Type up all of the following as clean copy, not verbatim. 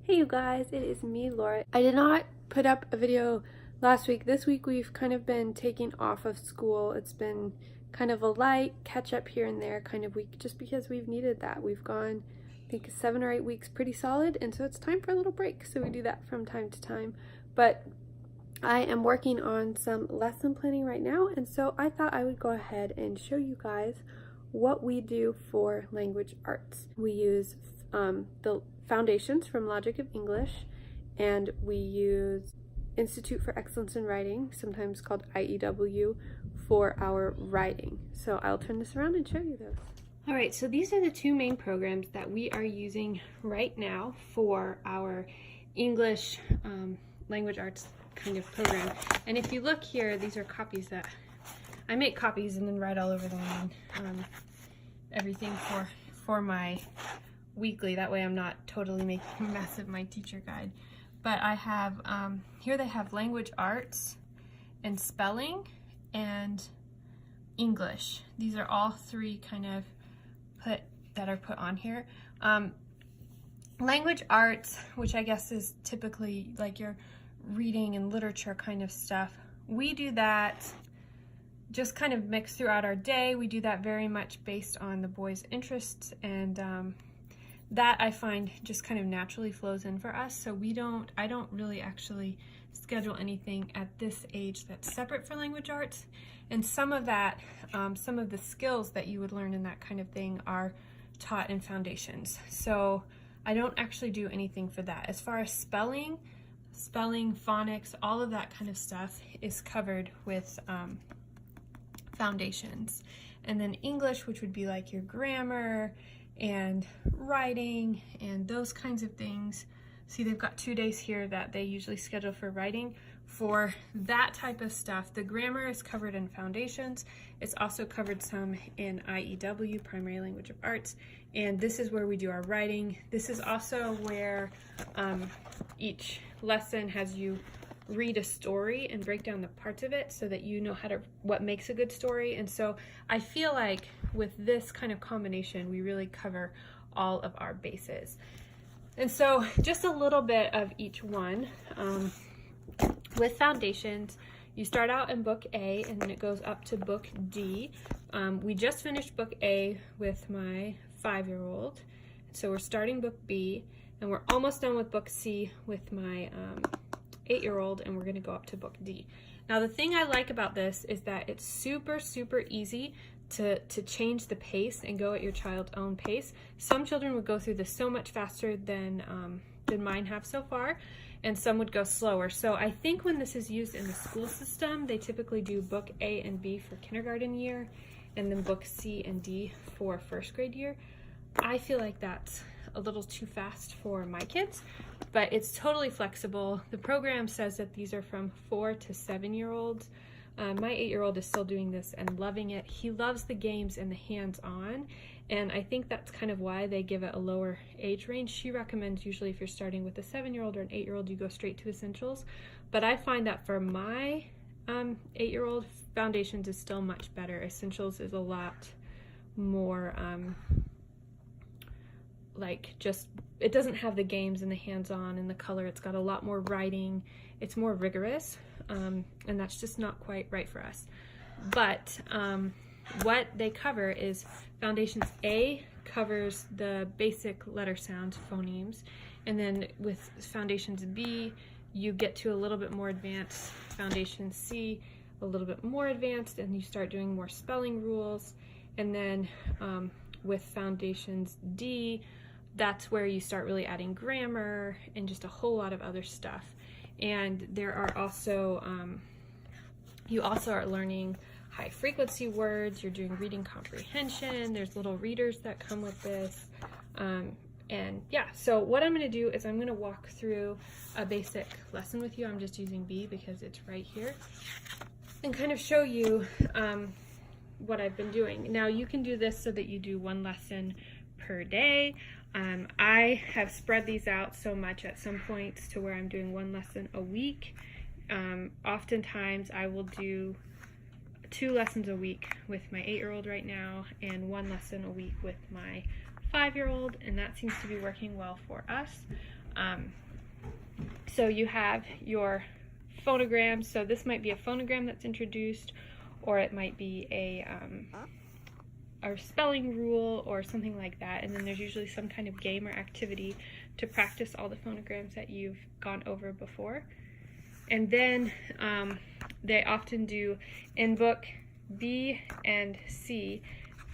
Hey you guys, it is me, Laura. I did not put up a video last week. This week we've kind of been taking off of school. It's been kind of a light catch up here and there kind of week just because we've needed that. We've gone, I think, 7 or 8 weeks pretty solid, and so it's time for a little break. So we do that from time to time. But I am working on some lesson planning right now, and so I thought I would go ahead and show you guys what we do for language arts. We use the foundations from Logic of English, and we use Institute for Excellence in Writing, sometimes called IEW, for our writing. So I'll turn this around and show you those. All right, so these are the two main programs that we are using right now for our English language arts kind of program. And if you look here, these are copies that I make copies and then write all over them and everything for my weekly. That way I'm not totally making a mess of my teacher guide. But I have, here they have language arts and spelling and English. These are all three kind of that are put on here. Language arts, which I guess is typically like your reading and literature kind of stuff, we do that just kind of mixed throughout our day. We do that very much based on the boys' interests, and that I find just kind of naturally flows in for us. So I don't really actually schedule anything at this age that's separate for language arts. And some of that, some of the skills that you would learn in that kind of thing are taught in foundations. So I don't actually do anything for that. As far as spelling, phonics, all of that kind of stuff is covered with foundations. And then English, which would be like your grammar and writing and those kinds of things. See, they've got 2 days here that they usually schedule for writing. For that type of stuff, the grammar is covered in foundations. It's also covered some in IEW, Primary Language of Arts, and this is where we do our writing. This is also where each lesson has you read a story and break down the parts of it so that you know what makes a good story. And so I feel like with this kind of combination, we really cover all of our bases. And so just a little bit of each one. With foundations, you start out in book A and then it goes up to book D. We just finished book A with my 5-year-old. So we're starting book B, and we're almost done with book C with my 8-year-old, and we're going to go up to book D. Now the thing I like about this is that it's super easy to change the pace and go at your child's own pace. Some children would go through this so much faster than mine have so far, and some would go slower. So I think when this is used in the school system, they typically do book A and B for kindergarten year, and then book C and D for first grade year. I feel like that's a little too fast for my kids, but it's totally flexible. The program says that these are from 4 to 7-year-olds. My 8-year-old is still doing this and loving it. He loves the games and the hands-on, and I think that's kind of why they give it a lower age range. She recommends usually if you're starting with a 7-year-old or an 8-year-old, you go straight to Essentials. But I find that for my 8-year-old, Foundations is still much better. Essentials is a lot more it doesn't have the games and the hands-on and the color. It's got a lot more writing. It's more rigorous, and that's just not quite right for us. But what they cover is Foundations A covers the basic letter sounds, phonemes, and then with Foundations B, you get to a little bit more advanced. Foundation C, a little bit more advanced, and you start doing more spelling rules. And then with Foundations D, that's where you start really adding grammar and just a whole lot of other stuff. And there are also, you also are learning high frequency words, you're doing reading comprehension, there's little readers that come with this. And yeah, so what I'm gonna do is I'm gonna walk through a basic lesson with you. I'm just using B because it's right here, and kind of show you what I've been doing. Now you can do this so that you do 1 lesson per day. I have spread these out so much at some points to where I'm doing 1 lesson a week. Oftentimes I will do 2 lessons a week with my 8-year-old right now, and 1 lesson a week with my 5-year-old, and that seems to be working well for us. So you have your phonograms. So this might be a phonogram that's introduced, or it might be a spelling rule or something like that. And then there's usually some kind of game or activity to practice all the phonograms that you've gone over before. And then they often do in book B and C,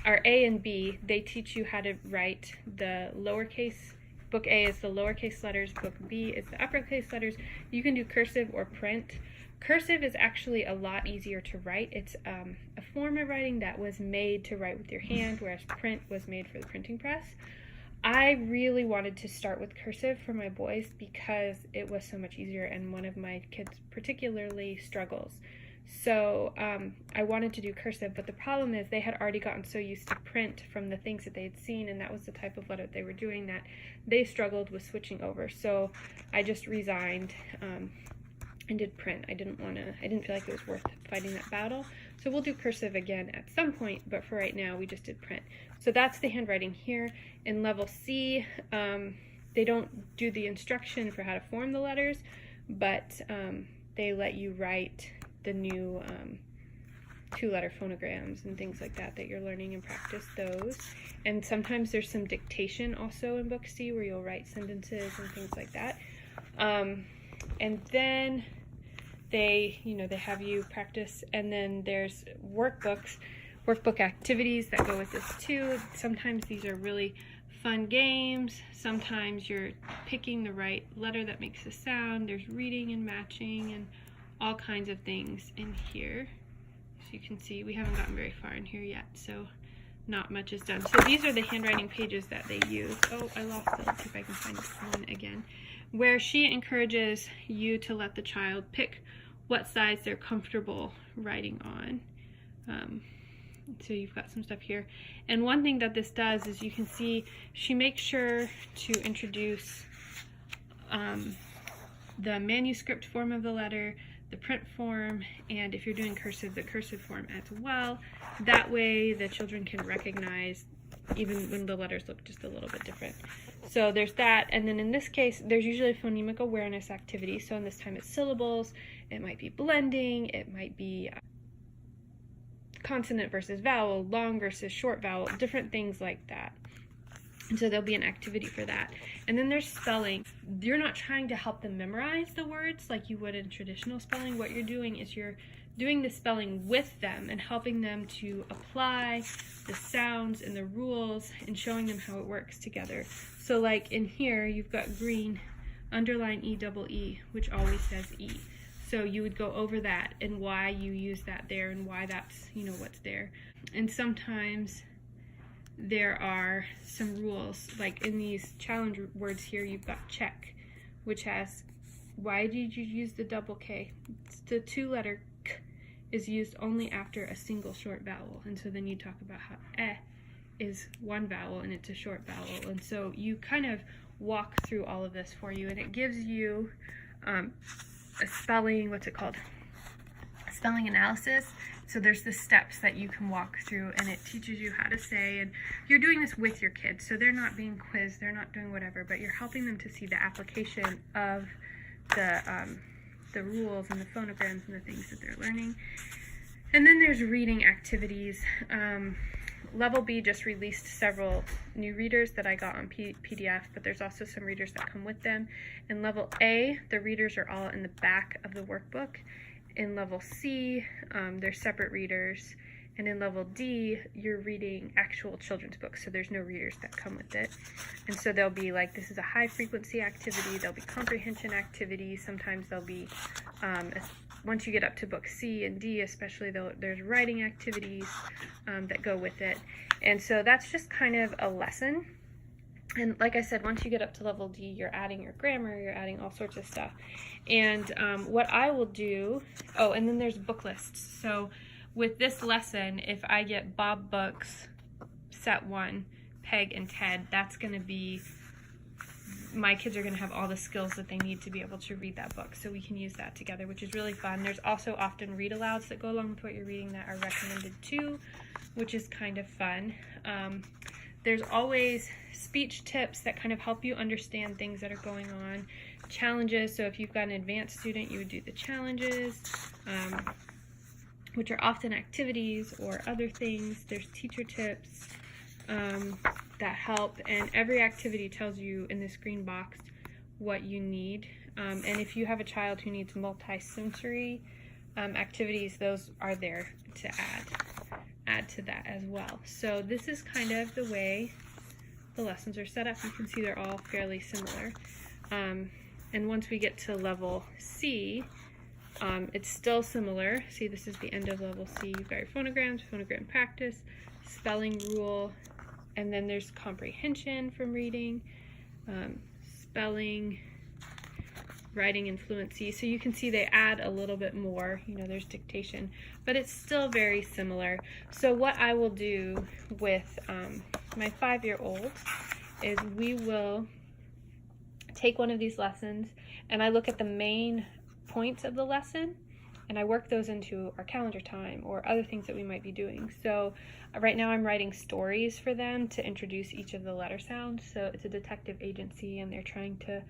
or A and B, they teach you how to write the lowercase. Book A is the lowercase letters, book B is the uppercase letters. You can do cursive or print. Cursive is actually a lot easier to write. It's a form of writing that was made to write with your hand, whereas print was made for the printing press. I really wanted to start with cursive for my boys because it was so much easier, and one of my kids particularly struggles. So I wanted to do cursive, but the problem is they had already gotten so used to print from the things that they had seen, and that was the type of letter they were doing, that they struggled with switching over. So I just resigned and did print. I didn't feel like it was worth fighting that battle. So we'll do cursive again at some point, but for right now we just did print. So that's the handwriting here. In level C, they don't do the instruction for how to form the letters, but they let you write the new 2-letter phonograms and things like that you're learning, and practice those. And sometimes there's some dictation also in book C where you'll write sentences and things like that. And then they have you practice, and then there's workbook activities that go with this too. Sometimes these are really fun games. Sometimes you're picking the right letter that makes a sound. There's reading and matching and all kinds of things in here. As you can see, we haven't gotten very far in here yet, so not much is done. So these are the handwriting pages that they use. Oh, I lost it. Let's see if I can find one again. Where she encourages you to let the child pick what size they're comfortable writing on. So you've got some stuff here. And one thing that this does is, you can see she makes sure to introduce the manuscript form of the letter, the print form, and if you're doing cursive, the cursive form as well. That way the children can recognize even when the letters look just a little bit different. So there's that. And then in this case, there's usually a phonemic awareness activity. So in this time it's syllables, it might be blending, it might be consonant versus vowel, long versus short vowel, different things like that. And so there'll be an activity for that. And then there's spelling. You're not trying to help them memorize the words like you would in traditional spelling. What you're doing is you're doing the spelling with them and helping them to apply the sounds and the rules and showing them how it works together. So like in here, you've got green, underline E-double-E, which always says E. So you would go over that and why you use that there and why that's, what's there. And sometimes there are some rules, like in these challenge words here, you've got check, which has, why did you use the double K? It's the 2-letter K is used only after a single short vowel. And so then you talk about how is one vowel and it's a short vowel. And so you kind of walk through all of this for you, and it gives you a spelling, what's it called? Spelling analysis. So there's the steps that you can walk through, and it teaches you how to say, and you're doing this with your kids, so they're not being quizzed, they're not doing whatever, but you're helping them to see the application of the rules and the phonograms and the things that they're learning. And then there's reading activities. Level B just released several new readers that I got on PDF, but there's also some readers that come with them. In Level A, the readers are all in the back of the workbook. In Level C, there's separate readers. And in Level D, you're reading actual children's books, so there's no readers that come with it. And so there'll be like, this is a high frequency activity, there'll be comprehension activities, sometimes there'll be, once you get up to book C and D especially, there's writing activities that go with it. And so that's just kind of a lesson. And like I said, once you get up to Level D, you're adding your grammar, you're adding all sorts of stuff. And what I will do, oh, and then there's book lists. So with this lesson, if I get Bob Books, Set 1, Peg, and Ted, that's going to be, my kids are going to have all the skills that they need to be able to read that book. So we can use that together, which is really fun. There's also often read-alouds that go along with what you're reading that are recommended too, which is kind of fun. There's always speech tips that kind of help you understand things that are going on. Challenges, so if you've got an advanced student, you would do the challenges, which are often activities or other things. There's teacher tips that help, and every activity tells you in this green box what you need. And if you have a child who needs multi-sensory activities, those are there to add to that as well. So this is kind of the way the lessons are set up. You can see they're all fairly similar. And once we get to level C, it's still similar. See, this is the end of level C. You've got your phonograms, phonogram practice, spelling rule, and then there's comprehension from reading, spelling, writing, and fluency. So you can see they add a little bit more. You know, there's dictation, but it's still very similar. So what I will do with my 5-year-old is we will take one of these lessons, and I look at the main points of the lesson, and I work those into our calendar time or other things that we might be doing. So right now I'm writing stories for them to introduce each of the letter sounds. So it's a detective agency, and they're trying to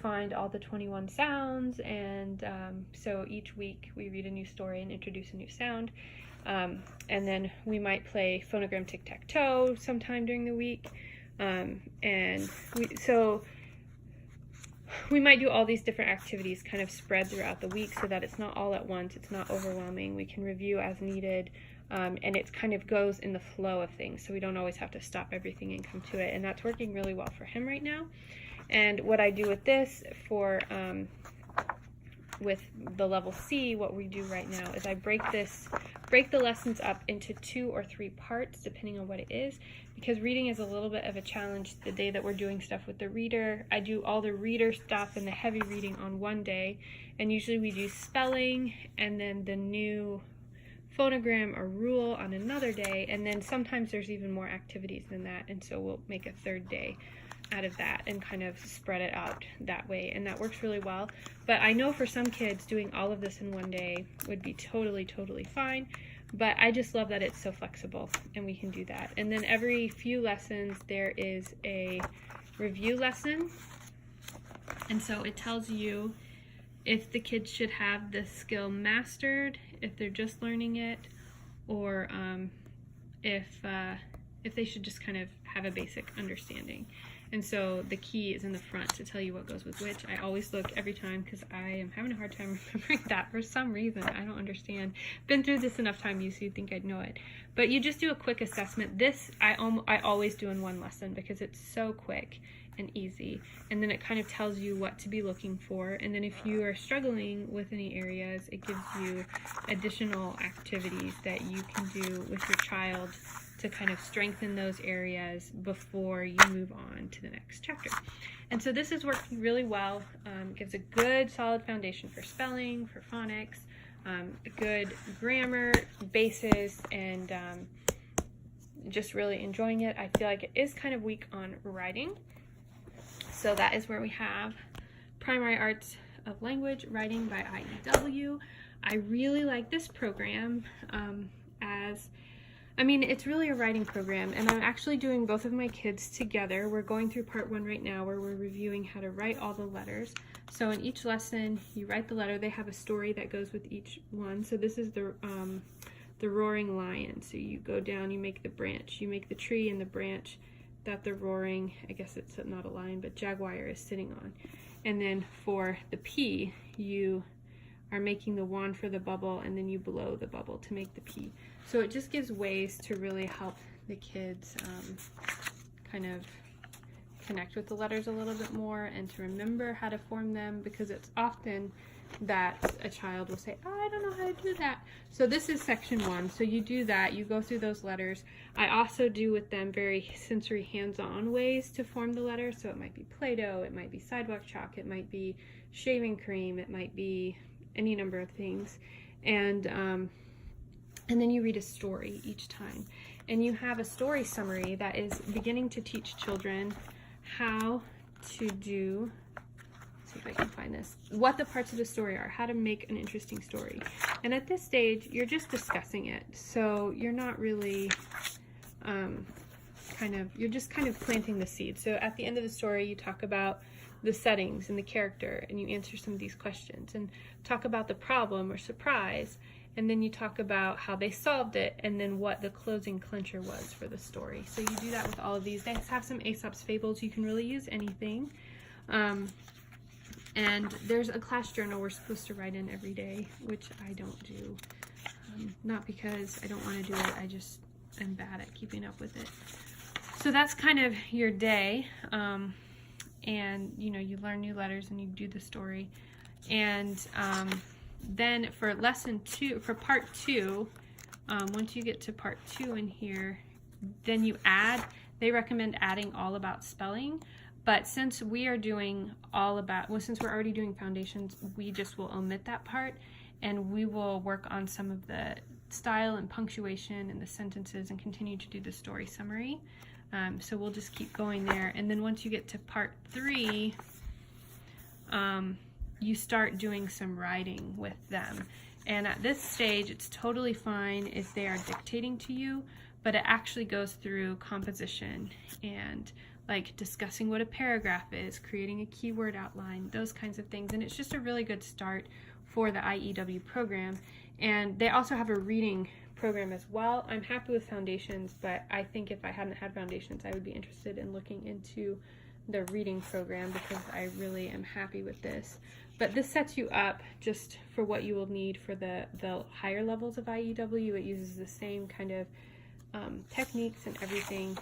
find all the 21 sounds, and so each week we read a new story and introduce a new sound, and then we might play phonogram tic-tac-toe sometime during the week, and we might do all these different activities kind of spread throughout the week so that it's not all at once, it's not overwhelming. We can review as needed, and it kind of goes in the flow of things, so we don't always have to stop everything and come to it, and that's working really well for him right now. And what I do with this for with the level C, what we do right now is I break the lessons up into 2 or 3 parts depending on what it is, because reading is a little bit of a challenge. The day that we're doing stuff with the reader, I do all the reader stuff and the heavy reading on one day, and usually we do spelling and then the new phonogram or rule on another day, and then sometimes there's even more activities than that, and so we'll make a 3rd day out of that and kind of spread it out that way, and that works really well. But I know for some kids doing all of this in one day would be totally fine, but I just love that it's so flexible and we can do that. And then every few lessons there is a review lesson, and so it tells you if the kids should have the skill mastered, if they're just learning it, or if they should just kind of have a basic understanding. And so the key is in the front to tell you what goes with which. I always look every time because I am having a hard time remembering that for some reason. I don't understand. Been through this enough time, you so you think I'd know it. But you just do a quick assessment. This I always do in one lesson because it's so quick and easy. And then it kind of tells you what to be looking for. And then if you are struggling with any areas, it gives you additional activities that you can do with your child to kind of strengthen those areas before you move on to the next chapter. And so this is working really well. Gives a good solid foundation for spelling, for phonics, a good grammar basis, and just really enjoying it. I feel like it is kind of weak on writing. So that is where we have Primary Arts of Language Writing by IEW. I really like this program it's really a writing program, and I'm actually doing both of my kids together. We're going through part 1 right now where we're reviewing how to write all the letters. So in each lesson, you write the letter. They have a story that goes with each one. So this is the roaring lion. So you go down, you make the branch, you make the tree and the branch that the roaring, I guess it's not a lion, but jaguar is sitting on. And then for the P, you are making the wand for the bubble, and then you blow the bubble to make the P. So it just gives ways to really help the kids kind of connect with the letters a little bit more and to remember how to form them, because it's often that a child will say, oh, I don't know how to do that. So this is section 1. So you do that, you go through those letters. I also do with them very sensory hands-on ways to form the letters. So it might be Play-Doh, it might be sidewalk chalk, it might be shaving cream, it might be any number of things. And then you read a story each time. And you have a story summary that is beginning to teach children how to do, let's see if I can find this, what the parts of the story are, how to make an interesting story. And at this stage, you're just discussing it. So you're not really you're just kind of planting the seed. So at the end of the story, you talk about the settings and the character, and you answer some of these questions and talk about the problem or surprise, and then you talk about how they solved it, and then what the closing clincher was for the story. So you do that with all of these. They have some Aesop's fables. You can really use anything. And there's a class journal we're supposed to write in every day, which I don't do. Not because I don't want to do it, I just am bad at keeping up with it. So that's kind of your day. And you learn new letters and you do the story. And then for part 2, once you get to part 2 in here, then they recommend adding all about spelling. But since we are doing since we're already doing foundations, we just will omit that part, and we will work on some of the style and punctuation and the sentences and continue to do the story summary. So we'll just keep going there. And then once you get to part 3, you start doing some writing with them. And at this stage, it's totally fine if they are dictating to you, but it actually goes through composition and like discussing what a paragraph is, creating a keyword outline, those kinds of things. And it's just a really good start for the IEW program. And they also have a reading program as well. I'm happy with foundations, but I think if I hadn't had foundations, I would be interested in looking into the reading program because I really am happy with this. But this sets you up just for what you will need for the higher levels of IEW. It uses the same kind of techniques and everything.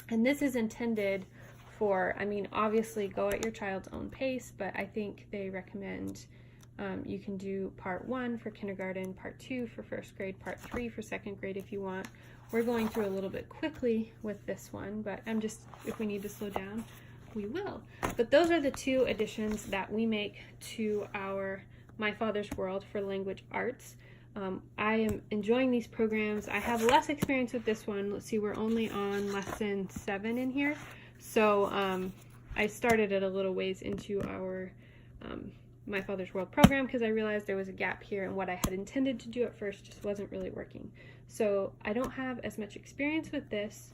And this is intended for, obviously go at your child's own pace, but I think they recommend you can do part 1 for kindergarten, part 2 for 1st grade, part 3 for 2nd grade if you want. We're going through a little bit quickly with this one, but if we need to slow down, we will. But those are the 2 additions that we make to our My Father's World for language arts. I am enjoying these programs. I have less experience with this one. Let's see, we're only on lesson 7 in here. So I started it a little ways into our My Father's World program because I realized there was a gap here, and what I had intended to do at first just wasn't really working. So I don't have as much experience with this,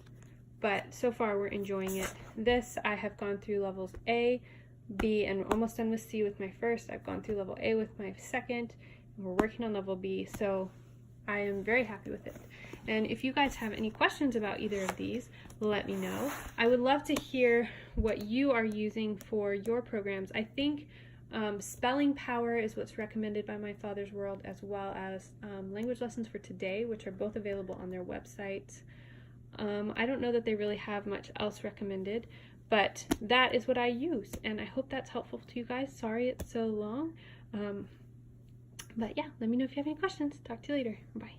but so far we're enjoying it. This, I have gone through levels A, B, and almost done with C with my first. I've gone through level A with my second, and we're working on level B, so I am very happy with it. And if you guys have any questions about either of these, let me know. I would love to hear what you are using for your programs. I think Spelling Power is what's recommended by My Father's World, as well as Language Lessons for Today, which are both available on their website. I don't know that they really have much else recommended, but that is what I use, and I hope that's helpful to you guys. Sorry it's so long, but yeah, let me know if you have any questions. Talk to you later. Bye.